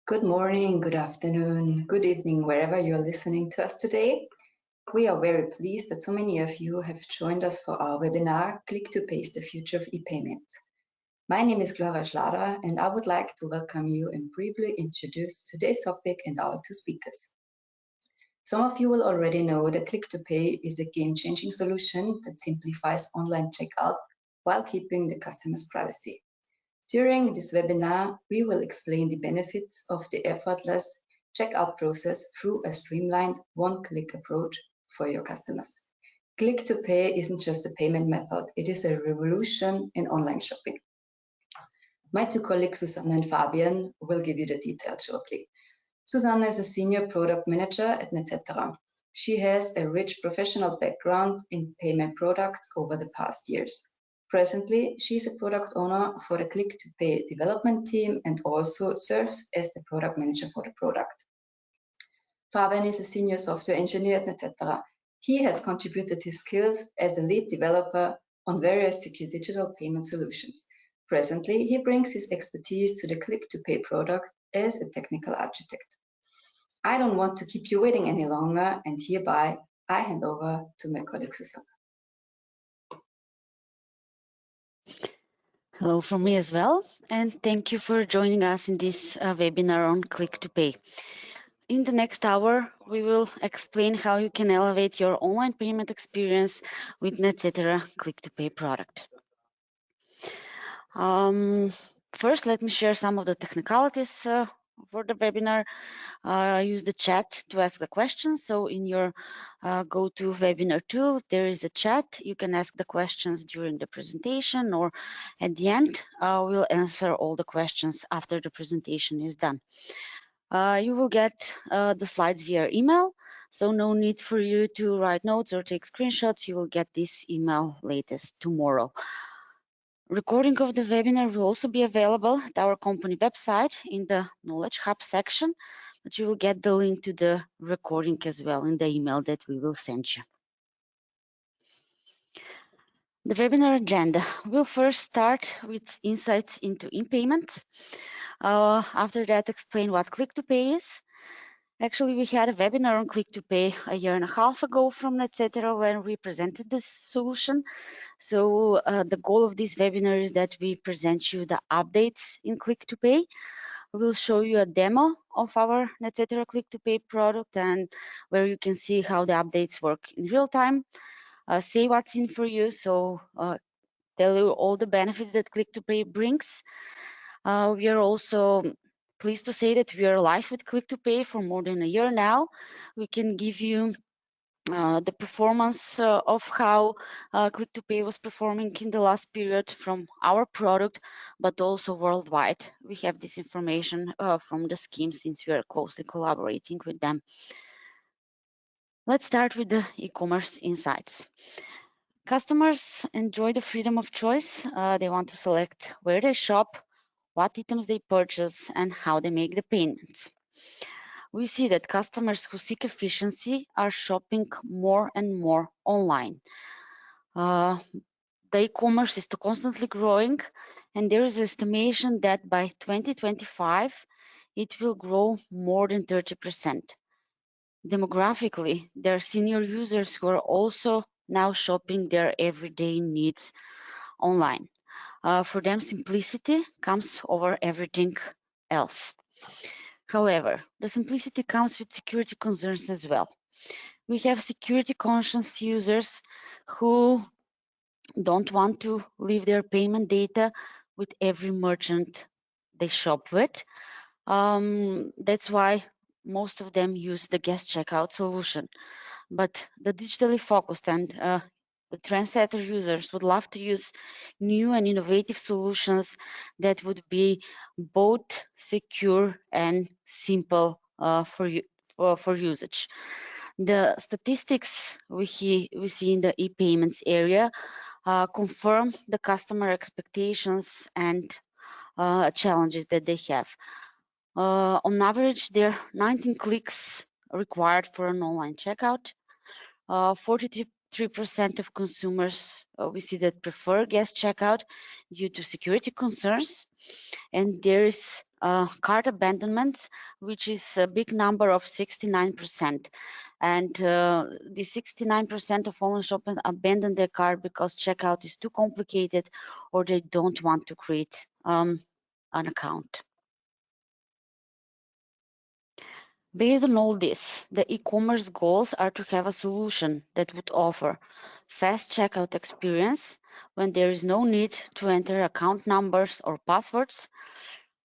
Good morning, good afternoon, good evening, wherever you're listening to us today. We are very pleased that so many of you have joined us for our webinar, Click to Pay is the Future of E-Payments. My name is Gloria Schlader, and I would like to welcome you and briefly introduce today's topic and our two speakers. Some of you will already know that Click to Pay is a game-changing solution that simplifies online checkout while keeping the customer's privacy. During this webinar, we will explain the benefits of the effortless checkout process through a streamlined one-click approach for your customers. Click to Pay isn't just a payment method, it is a revolution in online shopping. My two colleagues, Susanna and Fabian, will give you the details shortly. Susanna is a senior product manager at Netcetera. She has a rich professional background in payment products over the past years. Presently, she is a product owner for the Click to Pay development team and also serves as the product manager for the product. Fabian is a senior software engineer at Netcetera. He has contributed his skills as a lead developer on various secure digital payment solutions. Presently, he brings his expertise to the Click to Pay product as a technical architect. I don't want to keep you waiting any longer, and hereby I hand over to my colleague Susanna. Hello from me as well, and thank you for joining us in this webinar on Click to Pay. In the next hour, we will explain how you can elevate your online payment experience with Netcetera Click to Pay product. First, let me share some of the technicalities for the webinar. Use the chat to ask the questions. So in your GoToWebinar tool, there is a chat. You can ask the questions during the presentation, or at the end, we'll answer all the questions after the presentation is done. You will get the slides via email, so no need for you to write notes or take screenshots. You will get this email latest tomorrow. Recording of the webinar will also be available at our company website in the Knowledge Hub section, but you will get the link to the recording as well in the email that we will send you. The webinar agenda will first start with insights into e-payments. After that, explain what Click to Pay is. Actually, we had a webinar on Click to Pay a year and a half ago from Netcetera when we presented this solution. So the goal of this webinar is that we present you the updates in Click to Pay. We'll show you a demo of our Netcetera Click to Pay product and where you can see how the updates work in real time. Say what's in for you, so tell you all the benefits that Click to Pay brings. We are also pleased to say that we are live with Click to Pay for more than a year now. We can give you the performance of how Click to Pay was performing in the last period from our product, but also worldwide. We have this information from the scheme since we are closely collaborating with them. Let's start with the e-commerce insights. Customers enjoy the freedom of choice. They want to select where they shop, what items they purchase, and how they make the payments. We see that customers who seek efficiency are shopping more and more online. The e-commerce is constantly growing, and there is estimation that by 2025, it will grow more than 30%. Demographically, there are senior users who are also now shopping their everyday needs online. For them, simplicity comes over everything else. However, the simplicity comes with security concerns as well. We have security conscious users who don't want to leave their payment data with every merchant they shop with. That's why most of them use the guest checkout solution. But the digitally focused and the trendsetter users would love to use new and innovative solutions that would be both secure and simple for usage. The statistics we see in the e-payments area confirm the customer expectations and challenges that they have. On average, there are 19 clicks required for an online checkout. 43% 3% of consumers we see that prefer guest checkout due to security concerns. And there is cart abandonments, which is a big number of 69%. And the 69% of online shoppers abandon their cart because checkout is too complicated or they don't want to create an account. Based on all this, the e-commerce goals are to have a solution that would offer fast checkout experience when there is no need to enter account numbers or passwords.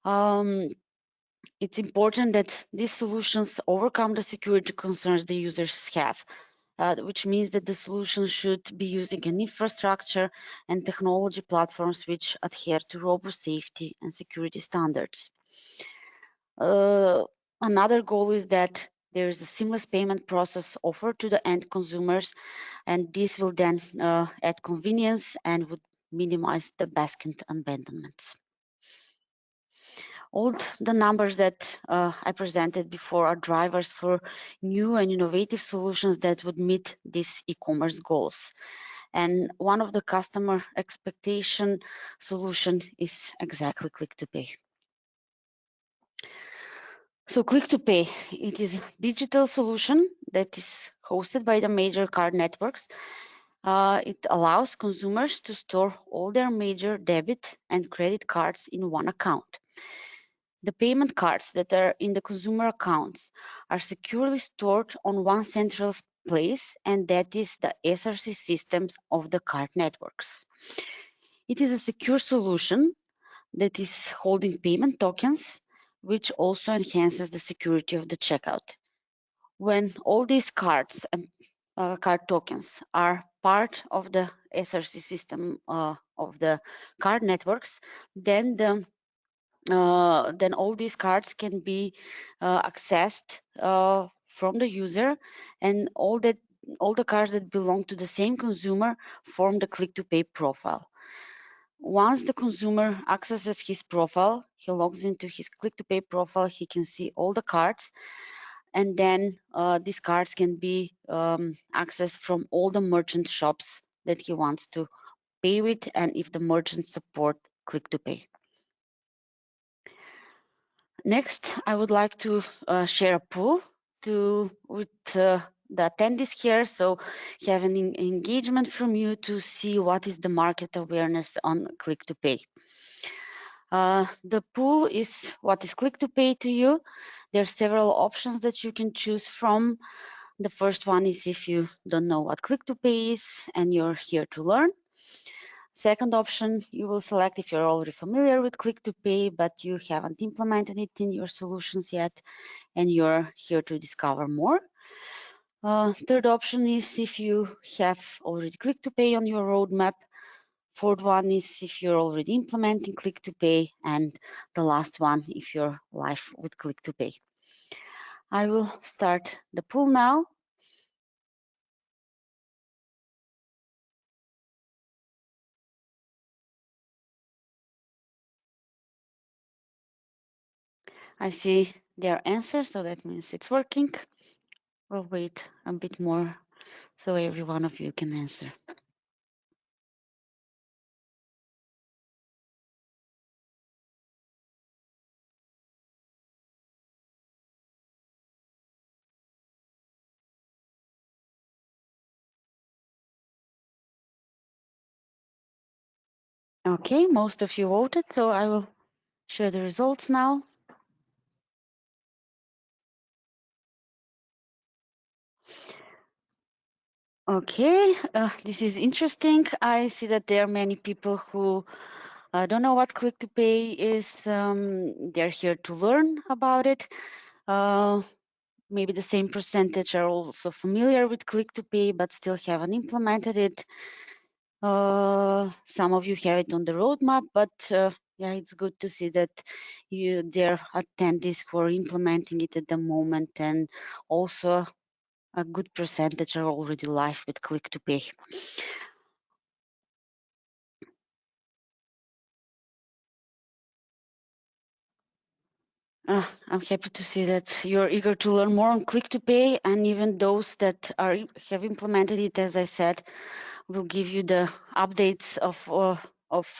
It's important that these solutions overcome the security concerns the users have, which means that the solution should be using an infrastructure and technology platforms which adhere to robust safety and security standards. Another goal is that there is a seamless payment process offered to the end consumers, and this will then add convenience and would minimize the basket abandonments. All the numbers that I presented before are drivers for new and innovative solutions that would meet these e-commerce goals. And one of the customer expectation solution is exactly Click to Pay. So Click to Pay, it is a digital solution that is hosted by the major card networks. It allows consumers to store all their major debit and credit cards in one account. The payment cards that are in the consumer accounts are securely stored on one central place, and that is the SRC systems of the card networks. It is a secure solution that is holding payment tokens, which also enhances the security of the checkout. When all these cards and card tokens are part of the SRC system of the card networks, then then all these cards can be accessed from the user, and all the cards that belong to the same consumer form the Click to Pay profile. Once the consumer accesses his profile, he logs into his Click to Pay profile, he can see all the cards, and then these cards can be accessed from all the merchant shops that he wants to pay with, and if the merchant support Click to Pay. Next, I would like to share a poll with the attendees here, so have an engagement from you to see what is the market awareness on Click to Pay. The pool is what is Click to Pay to you. There are several options that you can choose from. The first one is if you don't know what Click to Pay is and you're here to learn. Second option, you will select if you're already familiar with Click to Pay, but you haven't implemented it in your solutions yet, and you're here to discover more. Third option is if you have already Click to Pay on your roadmap. Fourth one is if you're already implementing Click to Pay, and the last one if you're live with Click to Pay. I will start the poll now. I see their answers, so that means it's working. We'll wait a bit more so every one of you can answer. Okay, most of you voted, so I will share the results now. Okay, this is interesting. I see that there are many people who don't know what Click to Pay is. They're here to learn about it. Maybe the same percentage are also familiar with Click to Pay, but still haven't implemented it. Some of you have it on the roadmap, but yeah, it's good to see that there are attendees who are implementing it at the moment, and also a good percentage are already live with Click to Pay. I'm happy to see that you're eager to learn more on Click to Pay, and even those that have implemented it, as I said, will give you the updates of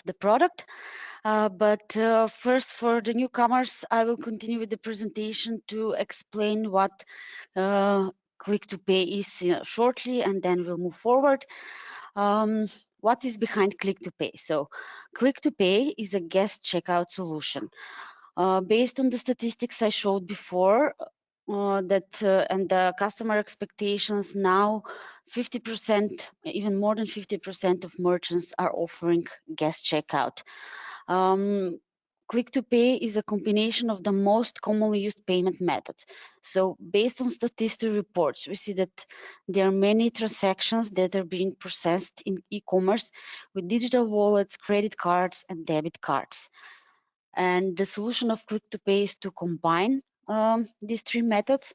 the product. But first, for the newcomers, I will continue with the presentation to explain what Click to Pay is shortly, and then we'll move forward. What is behind Click to Pay? So, Click to Pay is a guest checkout solution. Based on the statistics I showed before, and the customer expectations, now 50%, even more than 50% of merchants are offering guest checkout. Click to Pay is a combination of the most commonly used payment methods. So based on statistical reports, we see that there are many transactions that are being processed in e-commerce with digital wallets, credit cards, and debit cards. And the solution of Click to Pay is to combine these three methods.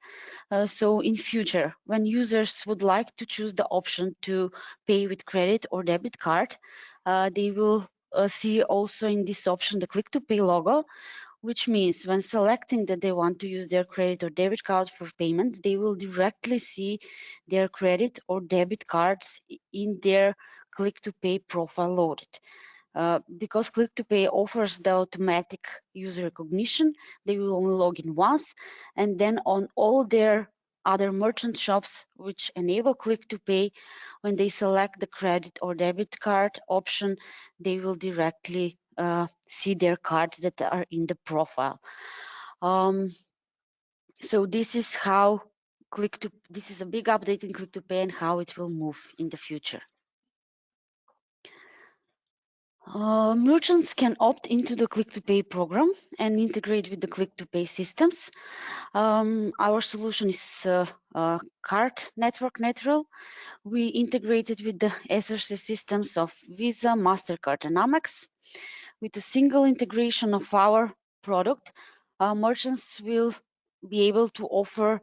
So in future, when users would like to choose the option to pay with credit or debit card, they will see also in this option the Click to Pay logo, which means when selecting that they want to use their credit or debit card for payment, they will directly see their credit or debit cards in their Click to Pay profile loaded. Because Click to Pay offers the automatic user recognition, they will only log in once, and then on all their other merchant shops which enable Click to Pay, when they select the credit or debit card option, they will directly see their cards that are in the profile. So this is how this is a big update in Click to Pay and how it will move in the future. Merchants can opt into the Click to Pay program and integrate with the Click to Pay systems. Our solution is card network neutral. We integrated with the SRC systems of Visa, MasterCard, and Amex. With a single integration of our product, merchants will be able to offer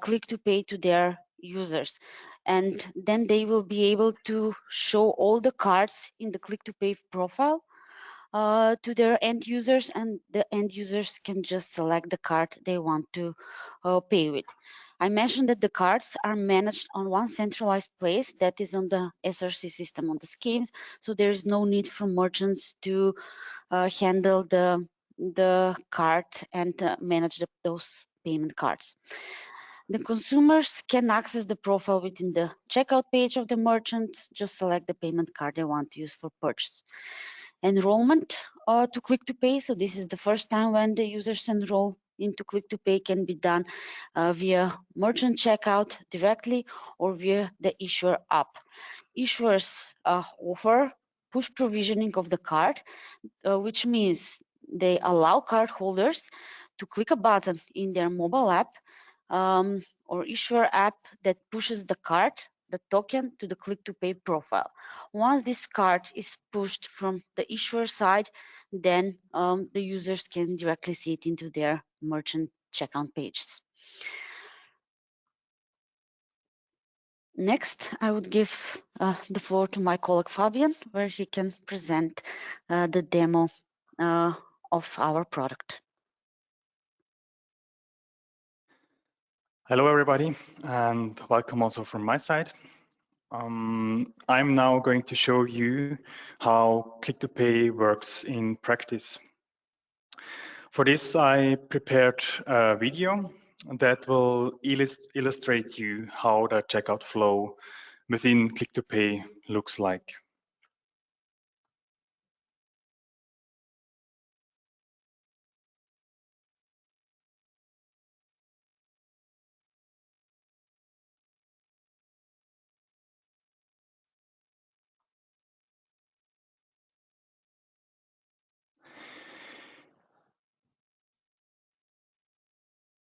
Click to Pay to their users, and then they will be able to show all the cards in the Click to Pay profile to their end users, and the end users can just select the card they want to pay with. I mentioned that the cards are managed on one centralized place, that is on the SRC system on the schemes, so there is no need for merchants to handle the card and manage those payment cards. The consumers can access the profile within the checkout page of the merchant, just select the payment card they want to use for purchase. Enrollment to Click to Pay, so this is the first time when the users enroll into Click to Pay, can be done via merchant checkout directly or via the issuer app. Issuers offer push provisioning of the card, which means they allow cardholders to click a button in their mobile app or issuer app that pushes the card, the token, to the Click to Pay profile. Once this card is pushed from the issuer side, then the users can directly see it into their merchant checkout pages. Next, I would give the floor to my colleague Fabian, where he can present the demo of our product. Hello, everybody, and welcome also from my side. I'm now going to show you how Click to Pay works in practice. For this, I prepared a video that will illustrate you how the checkout flow within Click to Pay looks like.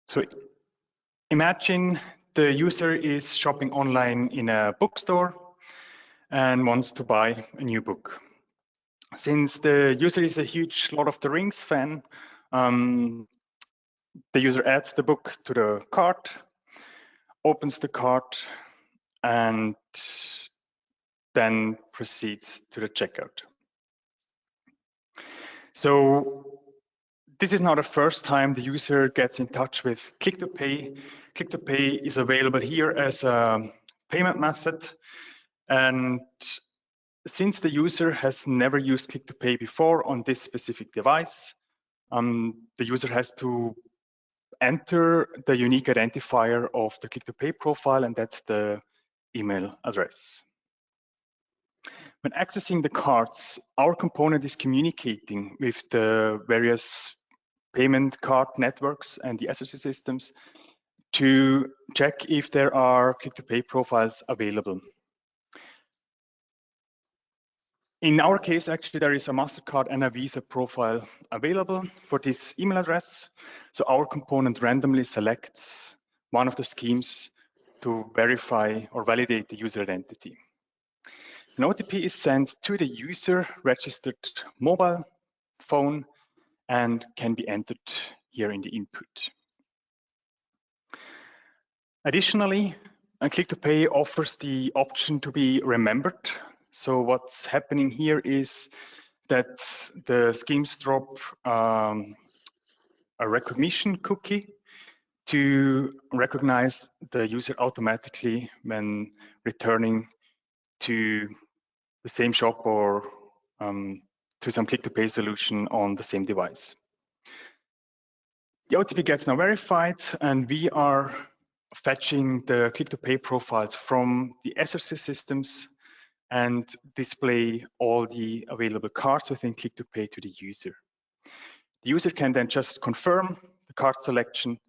So imagine the user is shopping online in a bookstore and wants to buy a new book. Since the user is a huge Lord of the Rings fan, the user adds the book to the cart, opens the cart, and then proceeds to the checkout. So this is not the first time the user gets in touch with Click to Pay. Click to Pay is available here as a payment method. And since the user has never used Click to Pay before on this specific device, the user has to enter the unique identifier of the Click to Pay profile, and that's the email address. When accessing the cards, our component is communicating with the various payment card networks and the SRC systems to check if there are Click to Pay profiles available. In our case, actually, there is a MasterCard and a Visa profile available for this email address. So our component randomly selects one of the schemes to verify or validate the user identity. An OTP is sent to the user registered mobile phone and can be entered here in the input. Additionally, Click to Pay offers the option to be remembered. So what's happening here is that the schemes drop a recognition cookie to recognize the user automatically when returning to the same shop or to some Click to Pay solution on the same device. The OTP gets now verified, and we are fetching the Click to Pay profiles from the SRC systems and display all the available cards within Click to Pay to the user. The user can then just confirm the card selection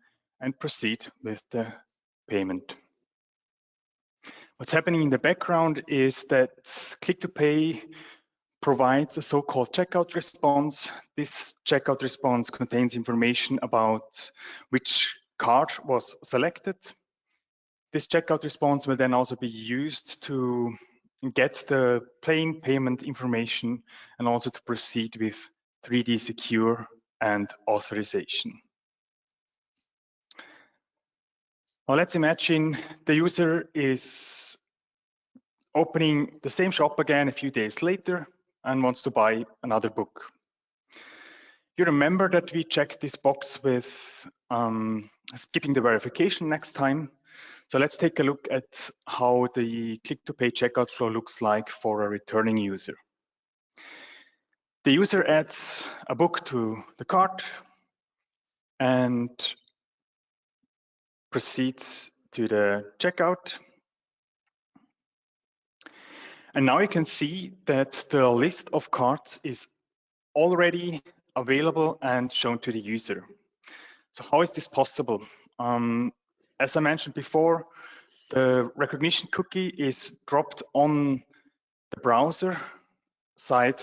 and proceed with the payment. What's happening in the background is that Click to Pay provides a so-called checkout response. This checkout response contains information about which card was selected. This checkout response will then also be used to get the plain payment information and also to proceed with 3D secure and authorization. Now let's imagine the user is opening the same shop again a few days later and wants to buy another book. You remember that we checked this box with skipping the verification next time. So let's take a look at how the Click to Pay checkout flow looks like for a returning user. The user adds a book to the cart and proceeds to the checkout. And now you can see that the list of cards is already available and shown to the user. So how is this possible? As I mentioned before, the recognition cookie is dropped on the browser side.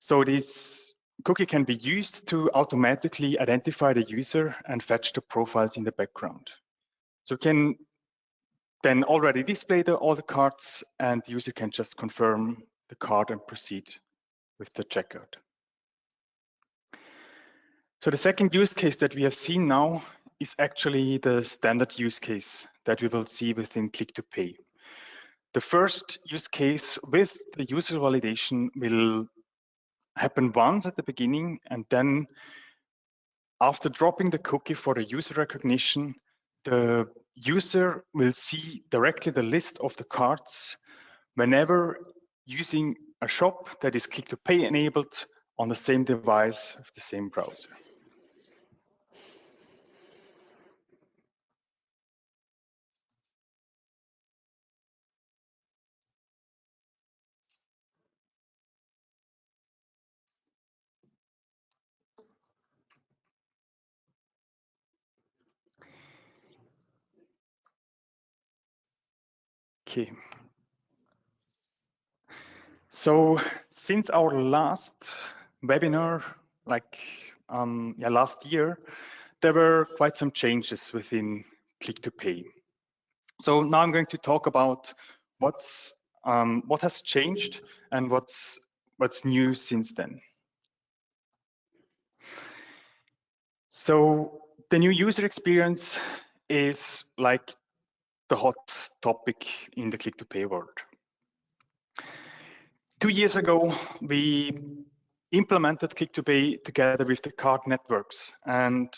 So this cookie can be used to automatically identify the user and fetch the profiles in the background. So it can then already display all the cards, and the user can just confirm the card and proceed with the checkout. So the second use case that we have seen now is actually the standard use case that we will see within Click to Pay. The first use case with the user validation will happen once at the beginning, and then after dropping the cookie for the user recognition, the user will see directly the list of the cards whenever using a shop that is Click to Pay enabled on the same device with the same browser. Okay. So since our last webinar, last year, there were quite some changes within Click to Pay. So now I'm going to talk about what has changed and what's new since then. So the new user experience is like the hot topic in the Click to Pay world. 2 years ago, we implemented Click-to-Pay together with the card networks. And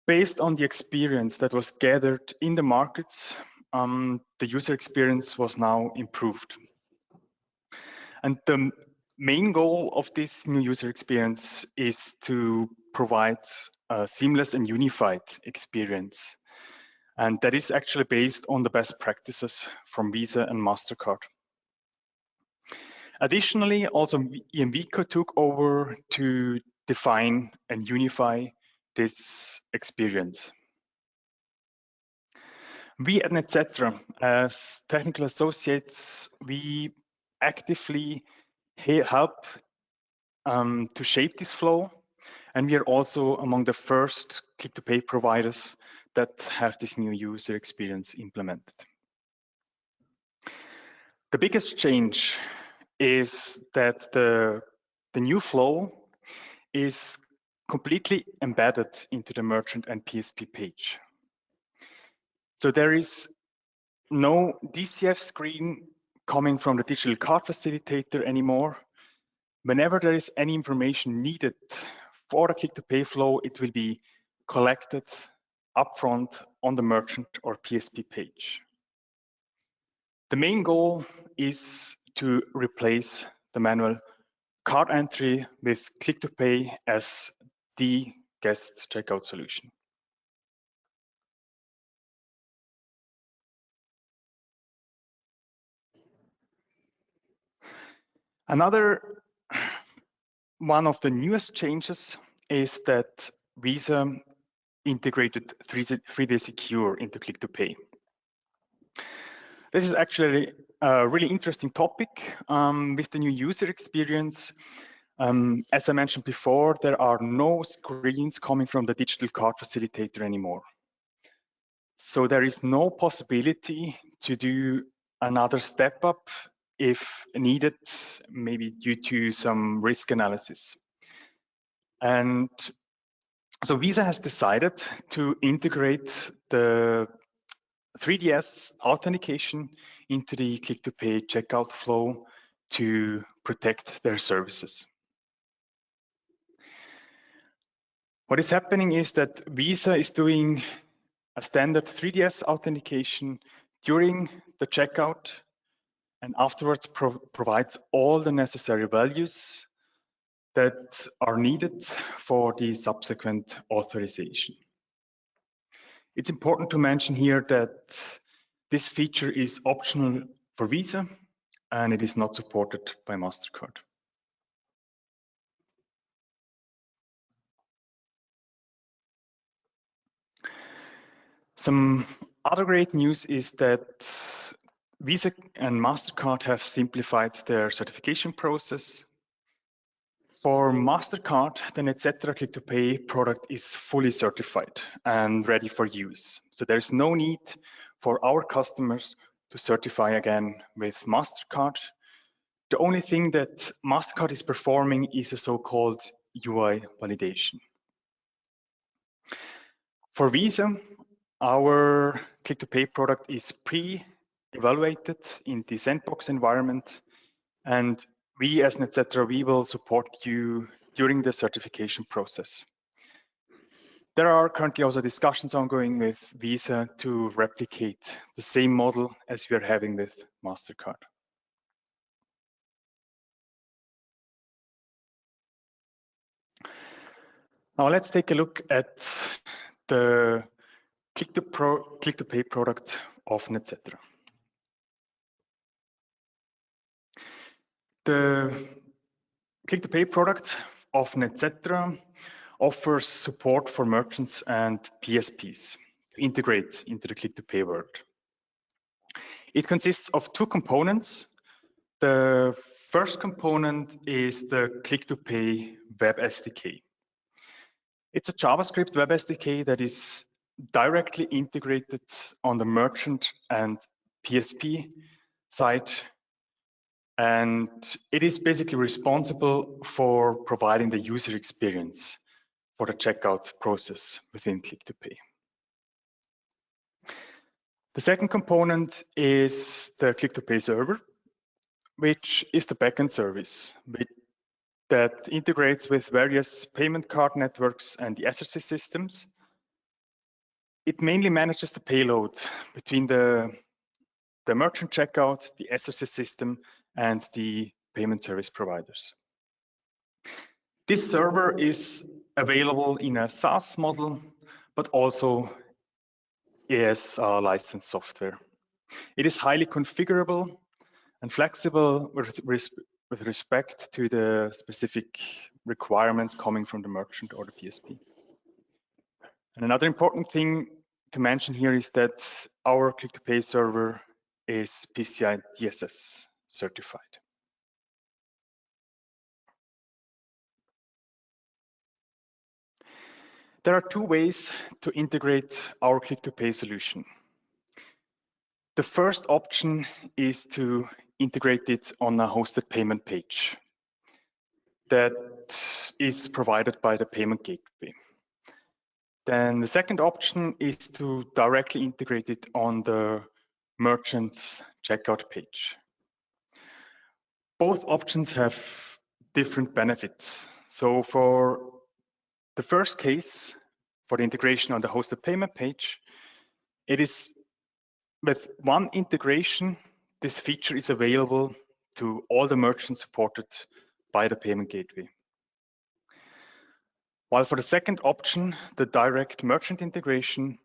based on the experience that was gathered in the markets, the user experience was now improved. And the main goal of this new user experience is to provide a seamless and unified experience. And that is actually based on the best practices from Visa and MasterCard. Additionally, also EMVCo took over to define and unify this experience. We at Netcetera, as technical associates, we actively help to shape this flow, and we are also among the first Click-to-Pay providers that have this new user experience implemented. The biggest change is that the new flow is completely embedded into the merchant and PSP page. So there is no DCF screen coming from the digital card facilitator anymore. Whenever there is any information needed for the Click-to-Pay flow, it will be collected upfront on the merchant or PSP page. The main goal is to replace the manual card entry with Click-to-Pay as the guest checkout solution. Another one of the newest changes is that Visa integrated 3D Secure into Click-to-Pay. This is actually a really interesting topic with the new user experience. As I mentioned before, there are no screens coming from the digital card facilitator anymore. So there is no possibility to do another step up if needed, maybe due to some risk analysis. And so Visa has decided to integrate the 3DS authentication into the Click-to-Pay checkout flow to protect their services. What is happening is that Visa is doing a standard 3DS authentication during the checkout and afterwards provides all the necessary values that are needed for the subsequent authorization. It's important to mention here that this feature is optional for Visa and it is not supported by MasterCard. Some other great news is that Visa and MasterCard have simplified their certification process. For MasterCard, the Netcetera Click-to-Pay product is fully certified and ready for use. So there's no need for our customers to certify again with MasterCard. The only thing that MasterCard is performing is a so-called UI validation. For Visa, our Click-to-Pay product is pre-evaluated in the sandbox environment, and we as Netcetera, we will support you during the certification process. There are currently also discussions ongoing with Visa to replicate the same model as we are having with MasterCard. Now let's take a look at the Click-to-Pay product of Netcetera. The Click-to-Pay product of Netcetera offers support for merchants and PSPs to integrate into the Click-to-Pay world. It consists of two components. The first component is the Click-to-Pay Web SDK. It's a JavaScript Web SDK that is directly integrated on the merchant and PSP side. And it is basically responsible for providing the user experience for the checkout process within Click-to-Pay. The second component is the Click-to-Pay server, which is the backend service that integrates with various payment card networks and the SRC systems. It mainly manages the payload between the merchant checkout, the SRC system, and the payment service providers. This server is available in a SaaS model, but also as licensed software. It is highly configurable and flexible with respect to the specific requirements coming from the merchant or the PSP. And another important thing to mention here is that our Click2Pay server is PCI DSS certified. There are two ways to integrate our Click2Pay solution. The first option is to integrate it on a hosted payment page that is provided by the payment gateway. Then the second option is to directly integrate it on the merchant's checkout page. Both options have different benefits. So for the first case, for the integration on the hosted payment page, it is with one integration, this feature is available to all the merchants supported by the payment gateway. While for the second option, the direct merchant integration,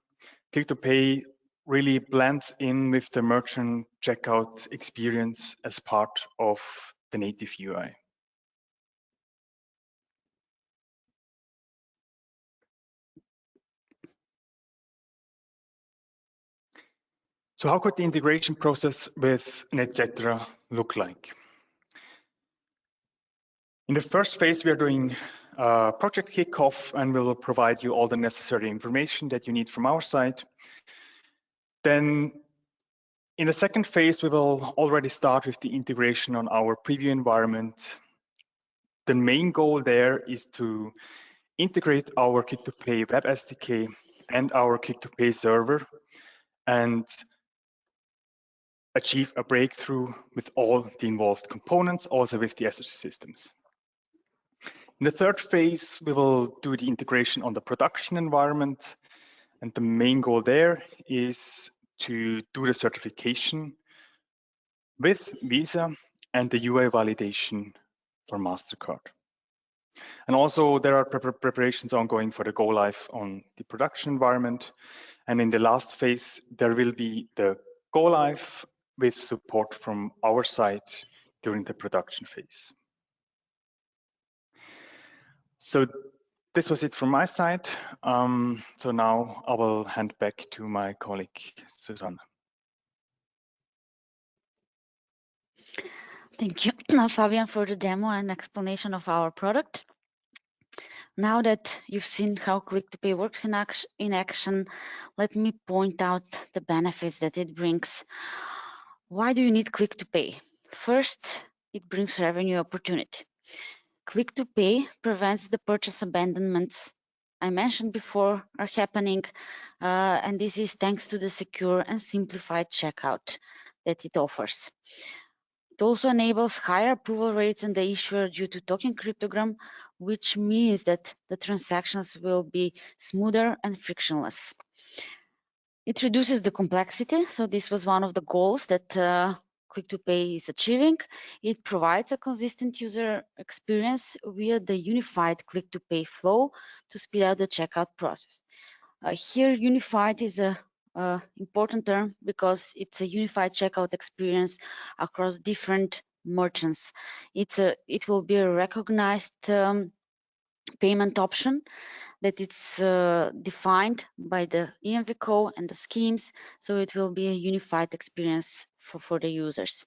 Click2Pay really blends in with the merchant checkout experience as part of the native UI. So how could the integration process with an etc. look like? In the first phase, we are doing a project kickoff, and we will provide you all the necessary information that you need from our side. Then in the second phase, we will already start with the integration on our preview environment. The main goal there is to integrate our Click2Pay web SDK and our Click2Pay server and achieve a breakthrough with all the involved components, also with the SRC systems. In the third phase, we will do the integration on the production environment. And the main goal there is to do the certification with Visa and the UI validation for MasterCard. And also there are preparations ongoing for the go live on the production environment. And in the last phase, there will be the go live with support from our side during the production phase. So this was it from my side. So now I will hand back to my colleague, Susanne. Thank you, Fabian, for the demo and explanation of our product. Now that you've seen how Click2Pay works in action, let me point out the benefits that it brings. Why do you need Click2Pay? First, it brings revenue opportunity. Click2Pay prevents the purchase abandonments I mentioned before are happening, and this is thanks to the secure and simplified checkout that it offers. It also enables higher approval rates in the issuer due to token cryptogram, which means that the transactions will be smoother and frictionless. It reduces the complexity, so this was one of the goals that Click2Pay is achieving. It provides a consistent user experience via the unified Click2Pay flow to speed up the checkout process. Here, unified is a important term because it's a unified checkout experience across different merchants. It will be a recognized payment option that it's defined by the EMVCo and the schemes, so it will be a unified experience for the users.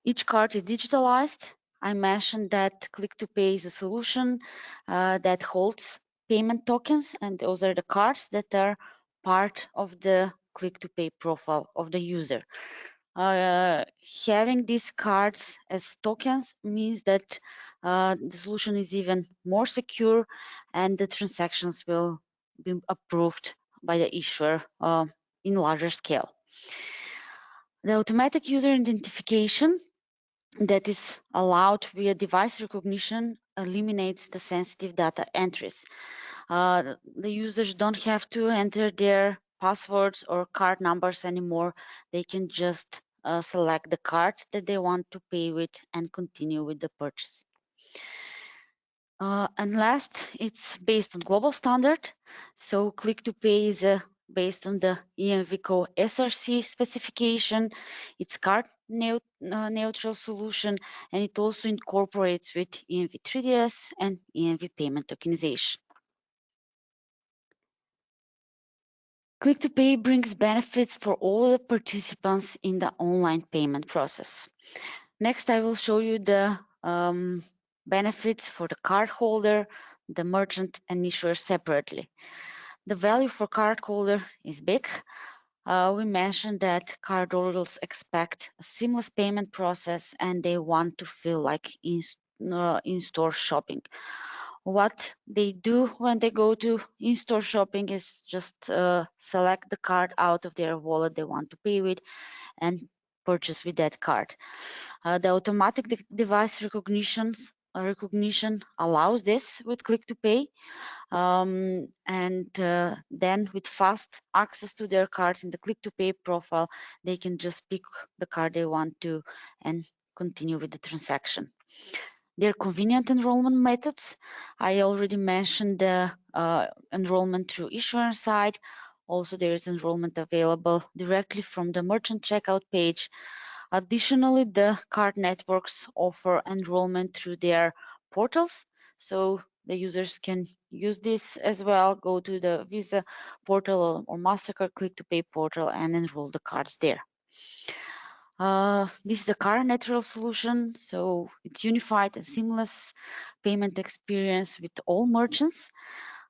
Each card is digitalized. I mentioned that Click2Pay is a solution that holds payment tokens, and those are the cards that are part of the Click2Pay profile of the user. Having these cards as tokens means that the solution is even more secure and the transactions will be approved by the issuer in larger scale. The automatic user identification that is allowed via device recognition eliminates the sensitive data entries. The users don't have to enter their passwords or card numbers anymore. They can just select the card that they want to pay with and continue with the purchase. And last, it's based on global standard. So Click to Pay is based on the EMVCo SRC specification. It's card neutral solution, and it also incorporates with EMV 3DS and EMV payment tokenization. Click to Pay brings benefits for all the participants in the online payment process. Next, I will show you the benefits for the cardholder, the merchant, and issuer separately. The value for cardholder is big. We mentioned that cardholders expect a seamless payment process and they want to feel like in-store shopping. What they do when they go to in-store shopping is just select the card out of their wallet they want to pay with and purchase with that card. The automatic device recognition allows this with Click to Pay. Then with fast access to their cards in the Click to Pay profile, they can just pick the card they want to and continue with the transaction. They're convenient enrollment methods. I already mentioned the enrollment through issuer side. Also, there is enrollment available directly from the merchant checkout page. Additionally, the card networks offer enrollment through their portals. So the users can use this as well, go to the Visa portal or MasterCard Click to Pay portal and enroll the cards there. This is a card neutral solution, so it's unified and seamless payment experience with all merchants.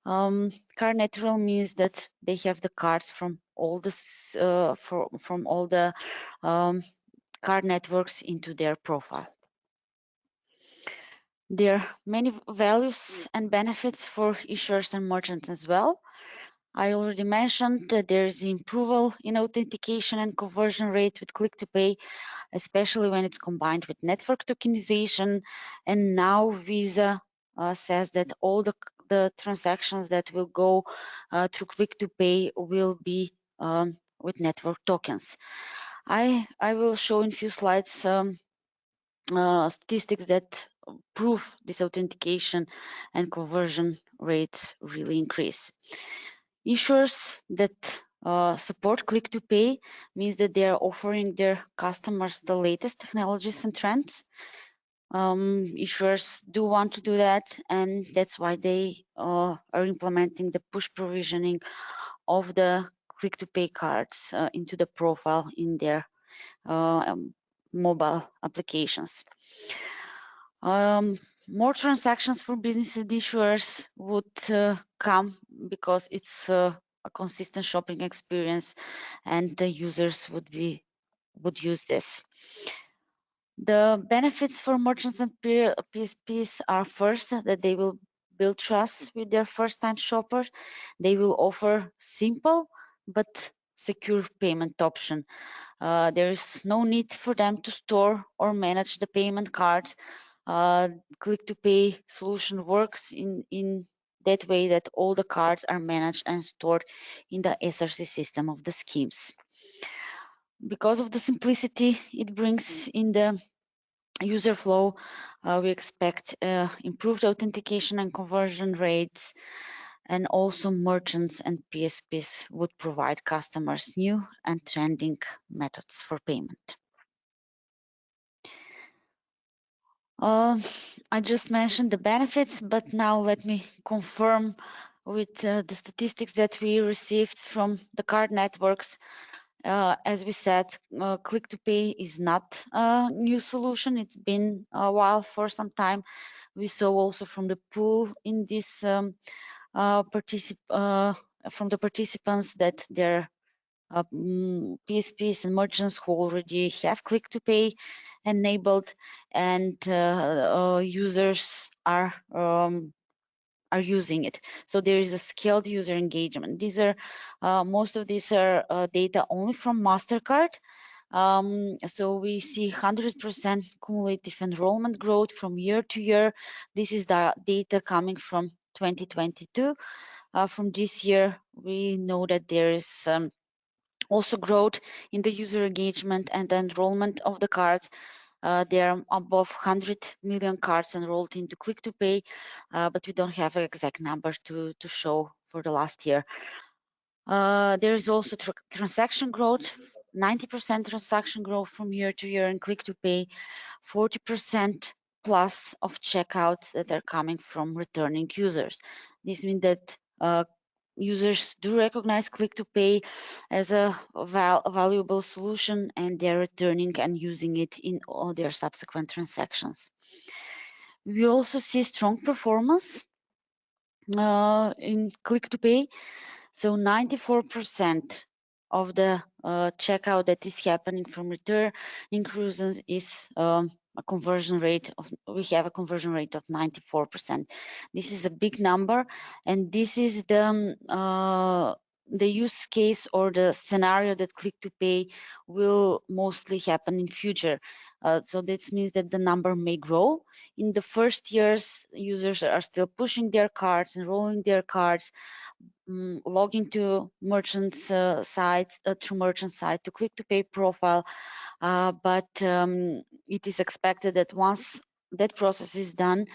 Card neutral means that they have the cards from all the card networks into their profile. There are many values and benefits for issuers and merchants as well. I already mentioned that there is improvement in authentication and conversion rate with Click to Pay, especially when it's combined with network tokenization. And now Visa says that all the transactions that will go through Click to Pay will be with network tokens. I will show in a few slides statistics that prove this authentication and conversion rates really increase. Issuers that support Click to Pay means that they are offering their customers the latest technologies and trends. Issuers do want to do that, and that's why they are implementing the push provisioning of the Click to Pay cards into the profile in their mobile applications. More transactions for business issuers would come because it's a consistent shopping experience and the users would use this. The benefits for merchants and PSPs are first that they will build trust with their first-time shoppers. They will offer simple but secure payment option. There is no need for them to store or manage the payment cards. Click to Pay solution works in that way that all the cards are managed and stored in the SRC system of the schemes. Because of the simplicity it brings in the user flow, we expect improved authentication and conversion rates, and also merchants and PSPs would provide customers new and trending methods for payment. I just mentioned the benefits, but now let me confirm with the statistics that we received from the card networks. As we said, Click to Pay is not a new solution. It's been a while for some time. We saw also from the pool in this from the participants that there are PSPs and merchants who already have Click to Pay enabled, and users are using it. So there is a scaled user engagement. These are most of these are data only from MasterCard. So we see 100% cumulative enrollment growth from year to year. This is the data coming from 2022. From this year, we know that there is also growth in the user engagement and the enrollment of the cards. There are above 100 million cards enrolled into Click to Pay, but we don't have an exact number to show for the last year. There is also transaction growth, 90% transaction growth from year to year in Click to Pay, 40% plus of checkouts that are coming from returning users. This means that users do recognize Click to Pay as a valuable solution, and they're returning and using it in all their subsequent transactions. We also see strong performance in Click to Pay. So 94% of the checkout that is happening from returning users is a conversion rate of, we have a conversion rate of 94%. This is a big number, and this is the use case or the scenario that Click to Pay will mostly happen in future. So this means that the number may grow. In the first years, users are still pushing their cards, enrolling their cards, logging to merchants sites through merchant site to Click to Pay profile, but it is expected that once that process is done,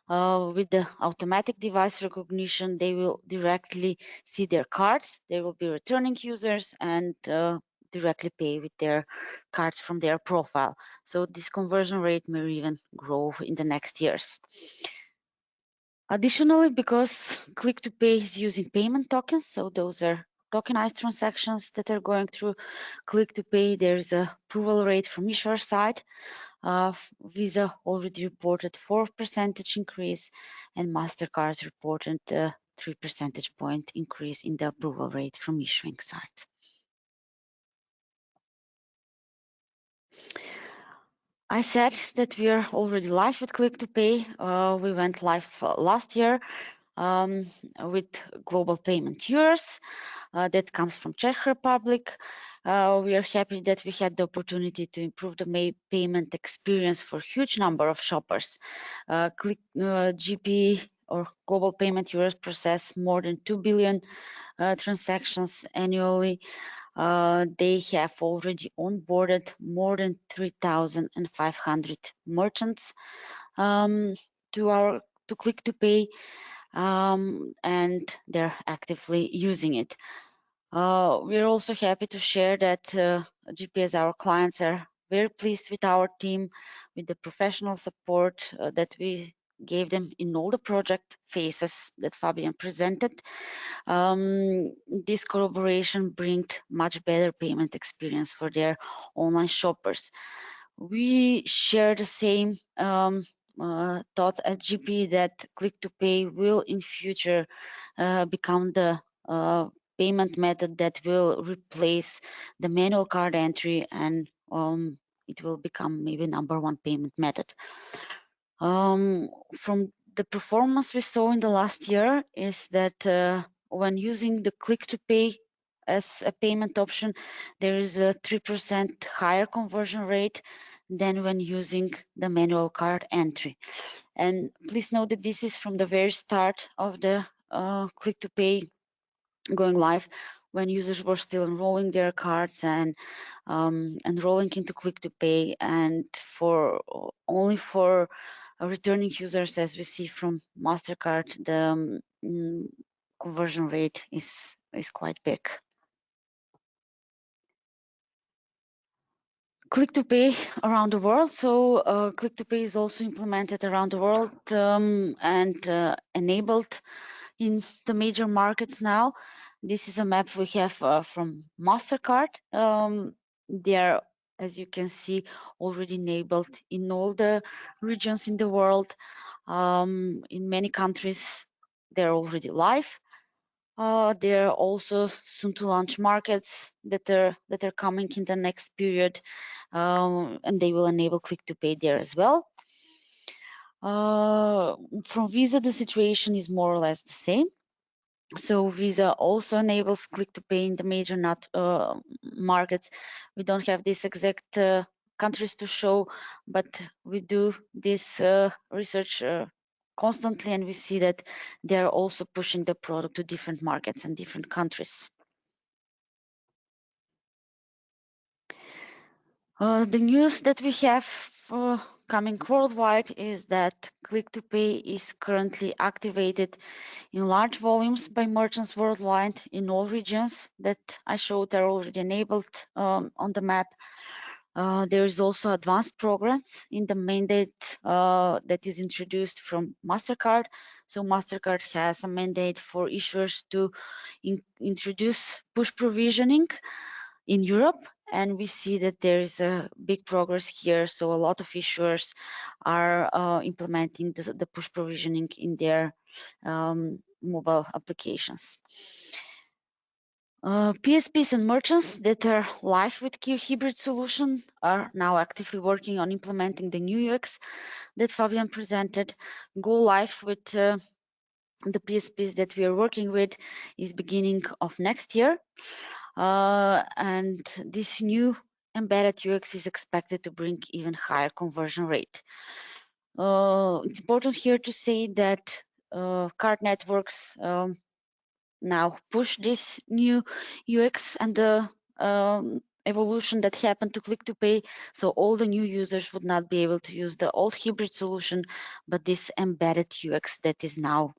with the automatic device recognition, they will directly see their cards. They will be returning users and directly pay with their cards from their profile. So this conversion rate may even grow in the next years. Additionally, because Click to Pay is using payment tokens, so those are tokenized transactions that are going through Click to Pay, there's a approval rate from issuer side. Visa already reported 4% increase, and MasterCard reported 3 percentage point increase in the approval rate from issuing side. I said that we are already live with Click to Pay. We went live last year with global payment yours that comes from Czech Republic. We are happy that we had the opportunity to improve the payment experience for a huge number of shoppers. GP or global payment euros process more than 2 billion transactions annually. They have already onboarded more than 3,500 merchants to Click to Pay, and they're actively using it. We're also happy to share that GP as our clients are very pleased with our team, with the professional support that we gave them in all the project phases that Fabian presented. This collaboration brings much better payment experience for their online shoppers. We share the same thought at GP that Click to Pay will in future become the payment method that will replace the manual card entry, and it will become maybe #1 payment method. From the performance we saw in the last year is that when using the Click to Pay as a payment option, there is a 3% higher conversion rate than when using the manual card entry. And please note that this is from the very start of the Click to Pay going live, when users were still enrolling their cards and enrolling into Click to Pay, and only for returning users, as we see from MasterCard, the conversion rate is quite big. Click to Pay around the world. So Click to Pay is also implemented around the world and enabled in the major markets now. This is a map we have from MasterCard. They are, as you can see, already enabled in all the regions in the world. In many countries, they're already live. There are also soon to launch markets that are coming in the next period, and they will enable Click to Pay there as well. From Visa, the situation is more or less the same. So Visa also enables click to pay in the major markets. We don't have these exact countries to show, but we do this research constantly, and we see that they are also pushing the product to different markets and different countries. The news that we have coming worldwide is that click to pay is currently activated in large volumes by merchants worldwide in all regions that I showed are already enabled on the map. There is also advanced progress in the mandate that is introduced from MasterCard. So MasterCard has a mandate for issuers to introduce push provisioning in Europe, and we see that there is a big progress here. So a lot of issuers are implementing the push provisioning in their mobile applications. PSPs and merchants that are live with Q hybrid solution are now actively working on implementing the new UX that Fabian presented. Go live with the PSPs that we are working with is beginning of next year. And this new embedded UX is expected to bring even higher conversion rate. It's important here to say that card networks now push this new UX and the evolution that happened to click to pay. So all the new users would not be able to use the old hybrid solution, but this embedded UX that is now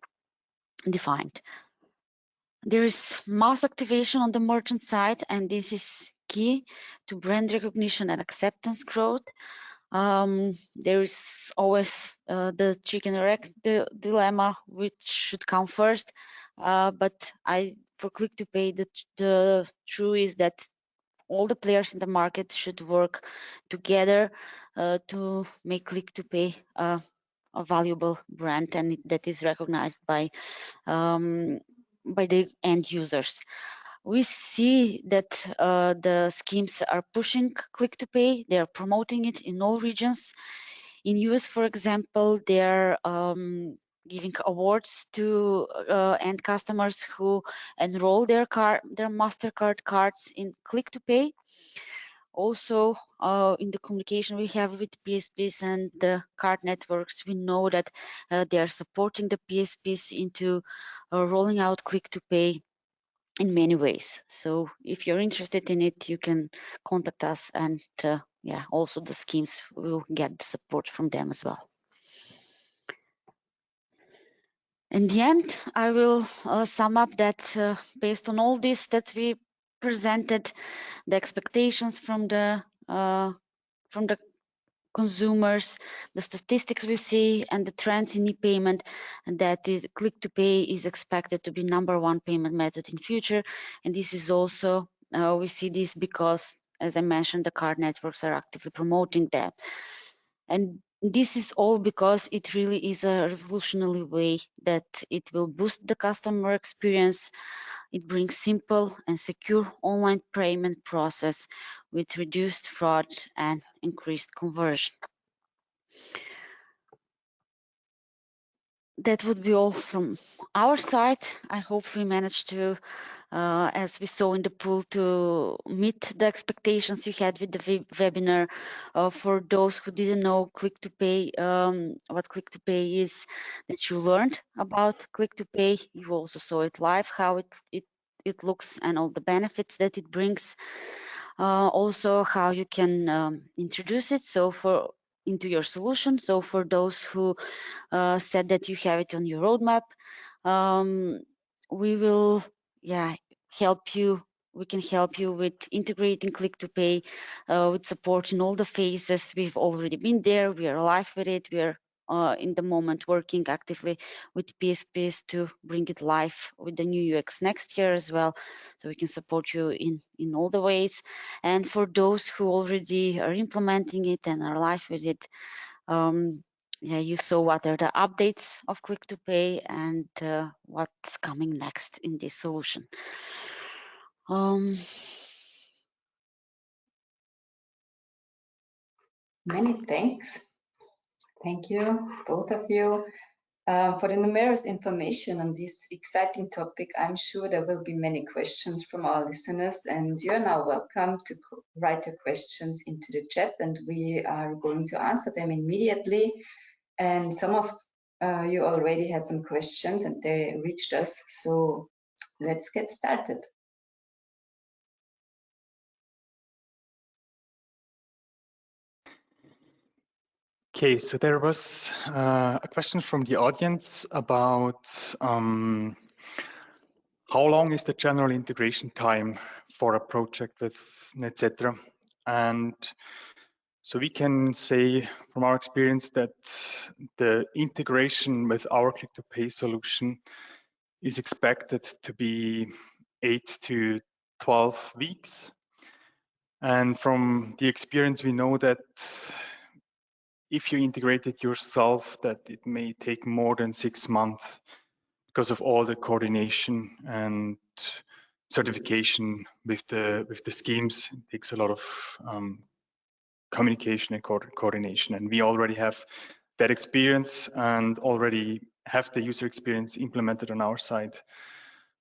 defined. There is mass activation on the merchant side, and this is key to brand recognition and acceptance growth. There is always the chicken or egg dilemma, which should come first. But for click to pay, the truth is that all the players in the market should work together to make click to pay a valuable brand, and that is recognized by the end users. We see that the schemes are pushing click to pay. They are promoting it in all regions. In US, for example, they are giving awards to end customers who enroll their MasterCard cards in click to pay. Also, in the communication we have with PSPs and the card networks, we know that they are supporting the PSPs into rolling out click to pay in many ways. So if you're interested in it, you can contact us, and yeah, also the schemes will get the support from them as well. In the end, I will sum up that based on all this that we presented, the expectations from the consumers, the statistics we see, and the trends in e-payment, and that is click to pay is expected to be #1 payment method in future. And this is also we see this because, as I mentioned, the card networks are actively promoting them. And this is all because it really is a revolutionary way that it will boost the customer experience. It brings simple and secure online payment process with reduced fraud and increased conversion. That would be all from our side. I hope we managed to, as we saw in the poll, to meet the expectations you had with the webinar. For those who didn't know Click to Pay, what Click to Pay is, that you learned about Click to Pay. You also saw it live, how it looks and all the benefits that it brings. Also how you can introduce it into your solution. So for those who said that you have it on your roadmap, we will help you. We can help you with integrating Click to Pay, with support in all the phases. We've already been there. We are live with it. We are in the moment working actively with PSPs to bring it live with the new UX next year as well, so we can support you in all the ways. And for those who already are implementing it and are live with it, yeah, you saw what are the updates of Click to Pay and what's coming next in this solution. Many thanks. Thank you, both of you. For the numerous information on this exciting topic, I'm sure there will be many questions from our listeners, and you're now welcome to write your questions into the chat, and we are going to answer them immediately. And some of you already had some questions and they reached us, so let's get started. Okay, so there was a question from the audience about how long is the general integration time for a project with etc. And so we can say from our experience that the integration with our click-to-pay solution is expected to be 8 to 12 weeks. And from the experience, we know that if you integrate it yourself, that it may take more than 6 months because of all the coordination and certification with the schemes. It takes a lot of communication and coordination, and we already have that experience and already have the user experience implemented on our side.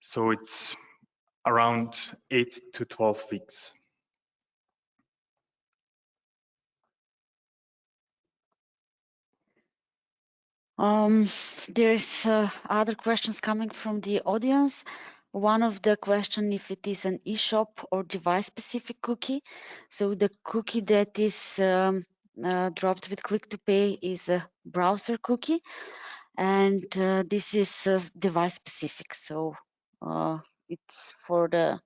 So it's around 8 to 12 weeks. There's other questions coming from the audience. One of the question if it is an eShop or device-specific cookie. So the cookie that is dropped with Click-to-Pay is a browser cookie, and this is device-specific. So it's for the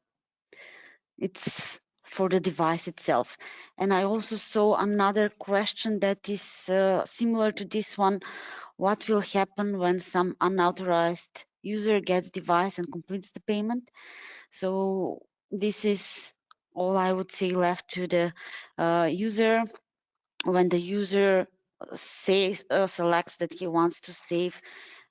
device itself. And I also saw another question that is similar to this one. What will happen when some unauthorized user gets device and completes the payment? So this is all I would say left to the user. When the user selects that he wants to save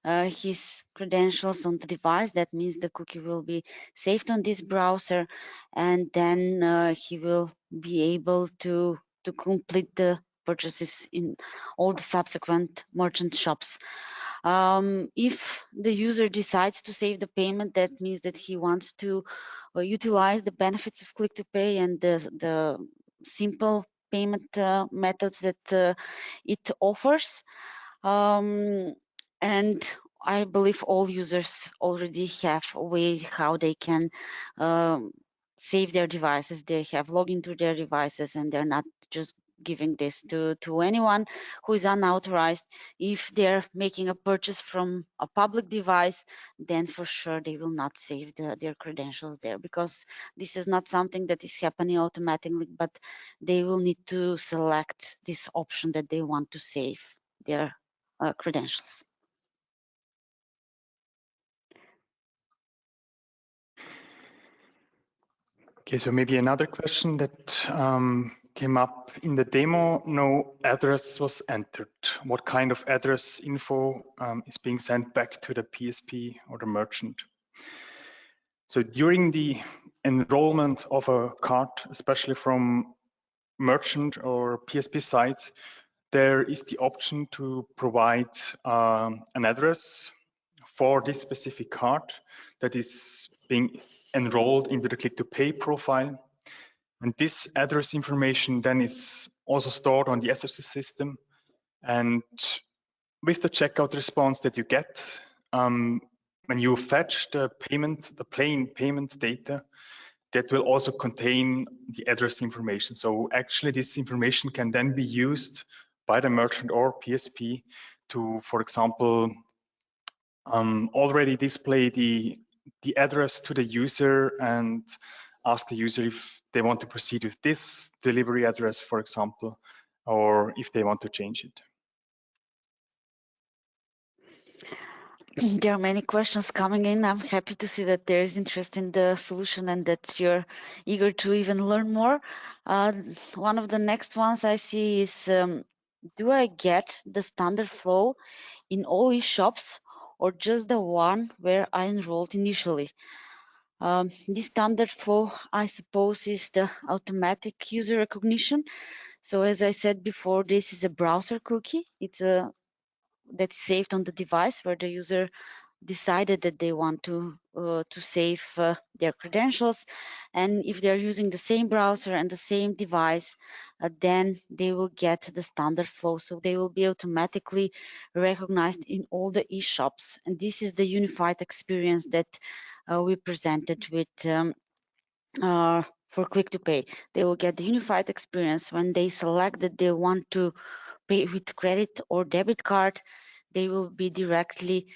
his credentials on the device, that means the cookie will be saved on this browser, and then he will be able to complete the purchases in all the subsequent merchant shops. If the user decides to save the payment, that means that he wants to utilize the benefits of Click-to-Pay and the simple payment methods that it offers. And I believe all users already have a way how they can save their devices. They have login to their devices, and they're not just giving this to anyone who is unauthorized. If they're making a purchase from a public device, then for sure they will not save their credentials there, because this is not something that is happening automatically, but they will need to select this option that they want to save their credentials. Okay, so maybe another question that came up in the demo. No address was entered. What kind of address info is being sent back to the PSP or the merchant? So during the enrollment of a card, especially from merchant or PSP sites, there is the option to provide an address for this specific card that is being enrolled into the Click-to-Pay profile. And this address information then is also stored on the SRC system. And with the checkout response that you get, when you fetch the plain payment data, that will also contain the address information. So actually this information can then be used by the merchant or PSP to, for example, already display the address to the user and ask the user if they want to proceed with this delivery address, for example, or if they want to change it. There are many questions coming in. I'm happy to see that there is interest in the solution and that you're eager to even learn more. One of the next ones I see is, do I get the standard flow in all e-shops or just the one where I enrolled initially? This standard flow, I suppose, is the automatic user recognition. So as I said before, this is a browser cookie. It's that is saved on the device where the user decided that they want to save their credentials. And if they're using the same browser and the same device, then they will get the standard flow. So they will be automatically recognized in all the e-shops. And this is the unified experience that we presented with for Click to Pay. They will get the unified experience when they select that they want to pay with credit or debit card. They will be directly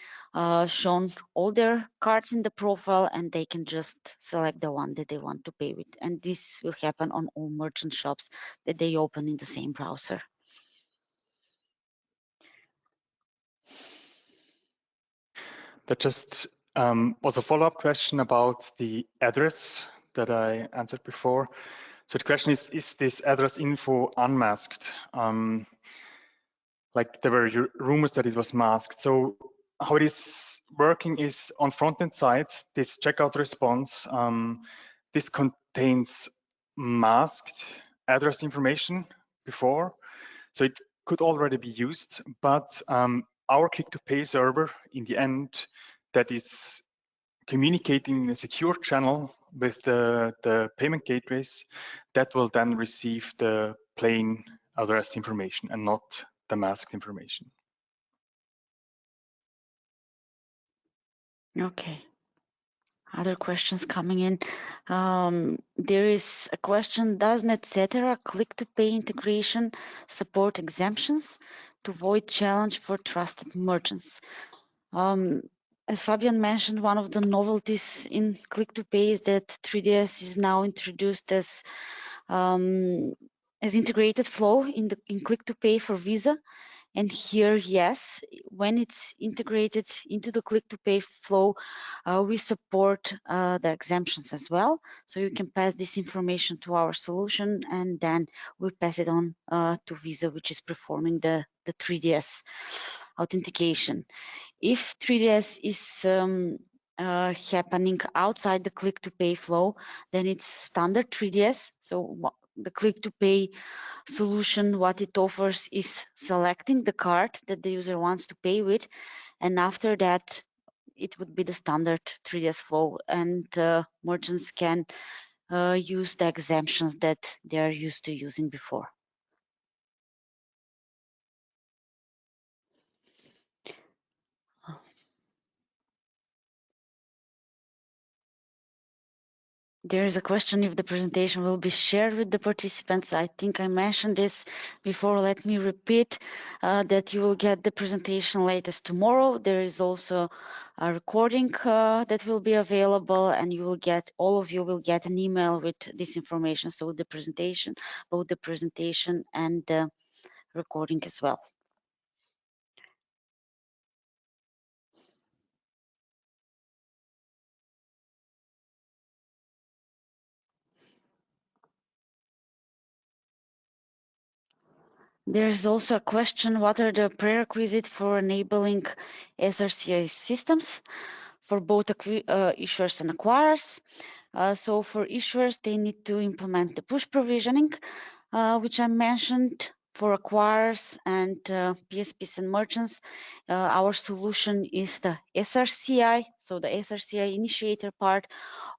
shown all their cards in the profile, and they can just select the one that they want to pay with. And this will happen on all merchant shops that they open in the same browser. That just was a follow-up question about the address that I answered before. So the question is this address info unmasked? Like there were rumors that it was masked. So how it is working is on front-end side, this checkout response, this contains masked address information before. So it could already be used, but our click-to-pay server in the end that is communicating in a secure channel with the payment gateways, that will then receive the plain address information and not the masked information. Okay. Other questions coming in. There is a question, does NetCetera click-to-pay integration support exemptions to avoid challenge for trusted merchants? As Fabian mentioned, one of the novelties in Click-to-Pay is that 3DS is now introduced as integrated flow in Click-to-Pay for Visa. And here, yes, when it's integrated into the Click-to-Pay flow, we support the exemptions as well. So you can pass this information to our solution, and then we pass it on to Visa, which is performing the 3DS authentication. If 3DS is happening outside the Click-to-Pay flow, then it's standard 3DS. So the Click-to-Pay solution, what it offers is selecting the card that the user wants to pay with, and after that it would be the standard 3DS flow, and merchants can use the exemptions that they are used to using before. There is a question if the presentation will be shared with the participants. I think I mentioned this before. Let me repeat that you will get the presentation latest tomorrow. There is also a recording that will be available, and you will get, all of you will get an email with this information. So the presentation, both the presentation and the recording as well. There is also a question, what are the prerequisites for enabling SRCI systems for both issuers and acquirers? So for issuers, they need to implement the push provisioning, which I mentioned. For acquirers and PSPs and merchants, our solution is the SRCI, so the SRCI initiator part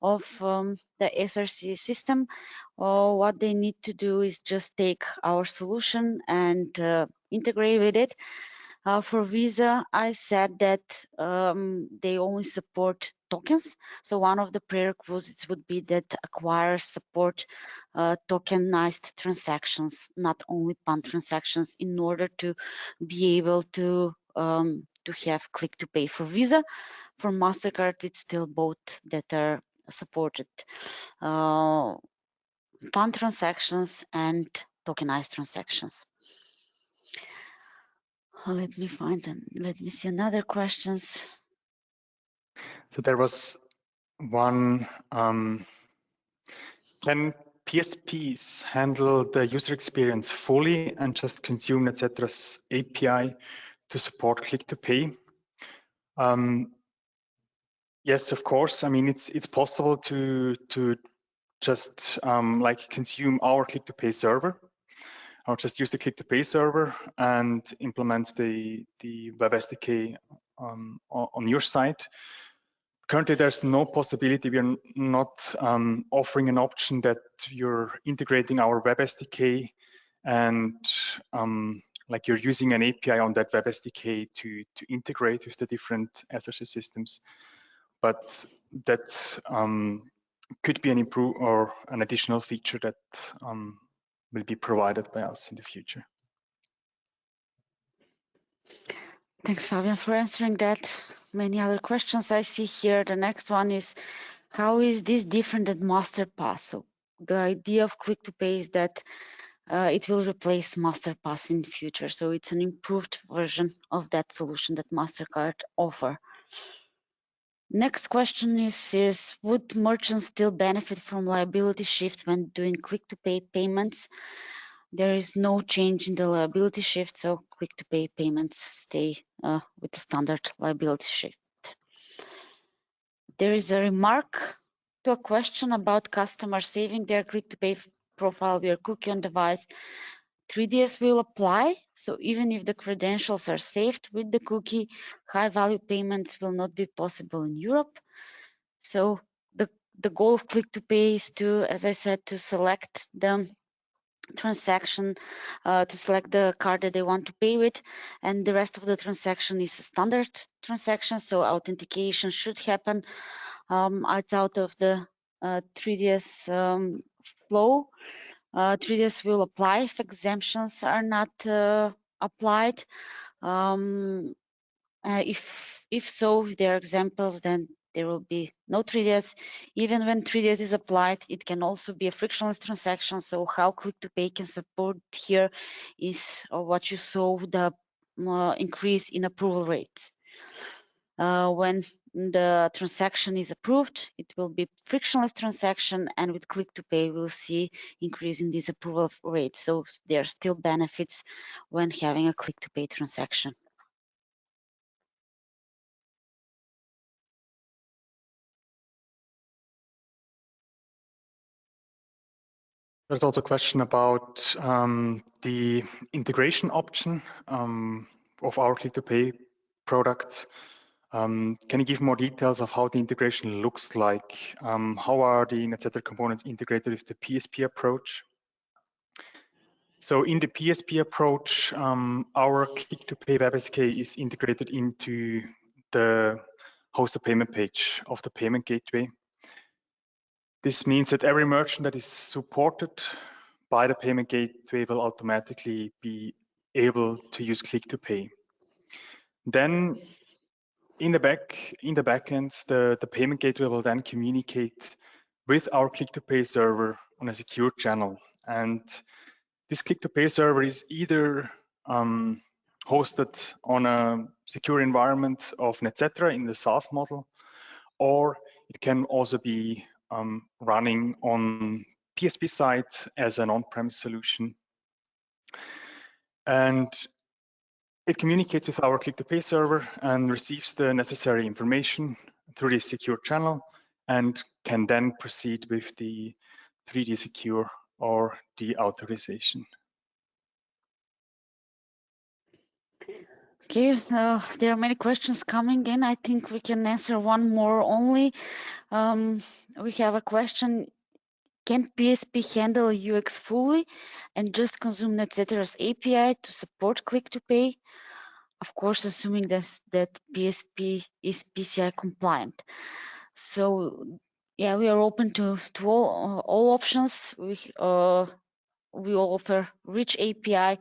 of the SRC system. What they need to do is just take our solution and integrate with it. For Visa, I said that they only support tokens. So one of the prerequisites would be that acquirers support tokenized transactions, not only PAN transactions, in order to be able to have Click to Pay. For Visa. For MasterCard, it's still both that are supported. PAN transactions and tokenized transactions. Let me find them. Let me see another questions. So there was one, can PSPs handle the user experience fully and just consume NetCetera's API to support Click-to-Pay? Yes, of course. I mean, it's possible to just like consume our Click-to-Pay server. or just use the Click to Pay server and implement the Web SDK on your site. Currently, there's no possibility. We are not offering an option that you're integrating our Web SDK and like you're using an API on that Web SDK to integrate with the different SRC systems. But that could be an additional feature that will be provided by us in the future. Thanks, Fabian, for answering that. Many other questions I see here. The next one is, how is this different than MasterPass? So the idea of Click to Pay is that it will replace MasterPass in the future. So it's an improved version of that solution that MasterCard offer. Next question is would merchants still benefit from liability shift when doing Click to Pay payments? There is no change in the liability shift, so Click to Pay payments stay with the standard liability shift. There is a remark to a question about customers saving their Click to Pay profile via cookie on device. 3DS will apply, so even if the credentials are saved with the cookie, high value payments will not be possible in Europe. So the goal of Click to Pay is to, as I said, to select the transaction, to select the card that they want to pay with, and the rest of the transaction is a standard transaction, so authentication should happen outside of the 3DS flow. 3DS will apply if exemptions are not applied. If so, if there are examples, then there will be no 3DS. Even when 3DS is applied, it can also be a frictionless transaction. So how Click to Pay can support here is what you saw, the increase in approval rates. When the transaction is approved, it will be frictionless transaction, and with Click to Pay, we'll see increase in this approval rate. So there are still benefits when having a Click to Pay transaction. There's also a question about the integration option of our Click to Pay product. Can you give more details of how the integration looks like? How are the NetCenter components integrated with the PSP approach? So in the PSP approach, our Click to Pay Web SDK is integrated into the hosted payment page of the payment gateway. This means that every merchant that is supported by the payment gateway will automatically be able to use Click to Pay. Then in the back end, the payment gateway will then communicate with our Click to Pay server on a secure channel. And this Click to Pay server is either hosted on a secure environment of NetCenter in the SaaS model, or it can also be running on PSP side as an on-premise solution. And it communicates with our Click to Pay server and receives the necessary information through this secure channel and can then proceed with the 3D Secure or the authorization. Okay, there are many questions coming in. I think we can answer one more only. We have a question. Can PSP handle UX fully and just consume NetCetter's API to support Click to Pay? Of course, assuming that PSP is PCI compliant. So yeah, we are open to all options. We offer rich API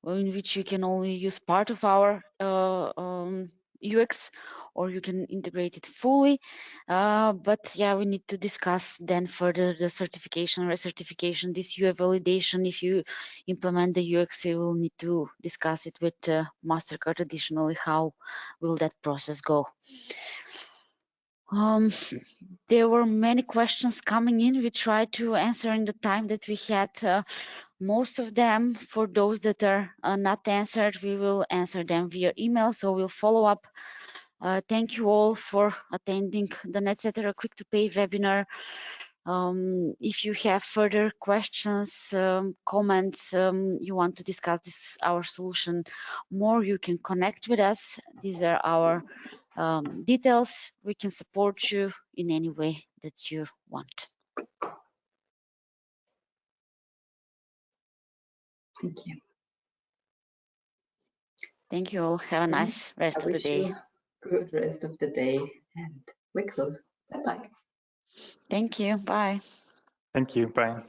in which you can only use part of our UX, or you can integrate it fully. But yeah, we need to discuss then further the certification, recertification, this UA validation. If you implement the UX, you will need to discuss it with MasterCard additionally. How will that process go? There were many questions coming in. We tried to answer in the time that we had. Most of them, for those that are not answered, we will answer them via email, so we'll follow up. Thank you all for attending the NetCenter Click to Pay webinar. If you have further questions, comments, you want to discuss our solution more, you can connect with us. These are our details. We can support you in any way that you want. Thank you. Thank you all. Have a nice rest of the day. I wish you a good rest of the day, and we close. Bye-bye. Thank you. Bye. Thank you. Bye.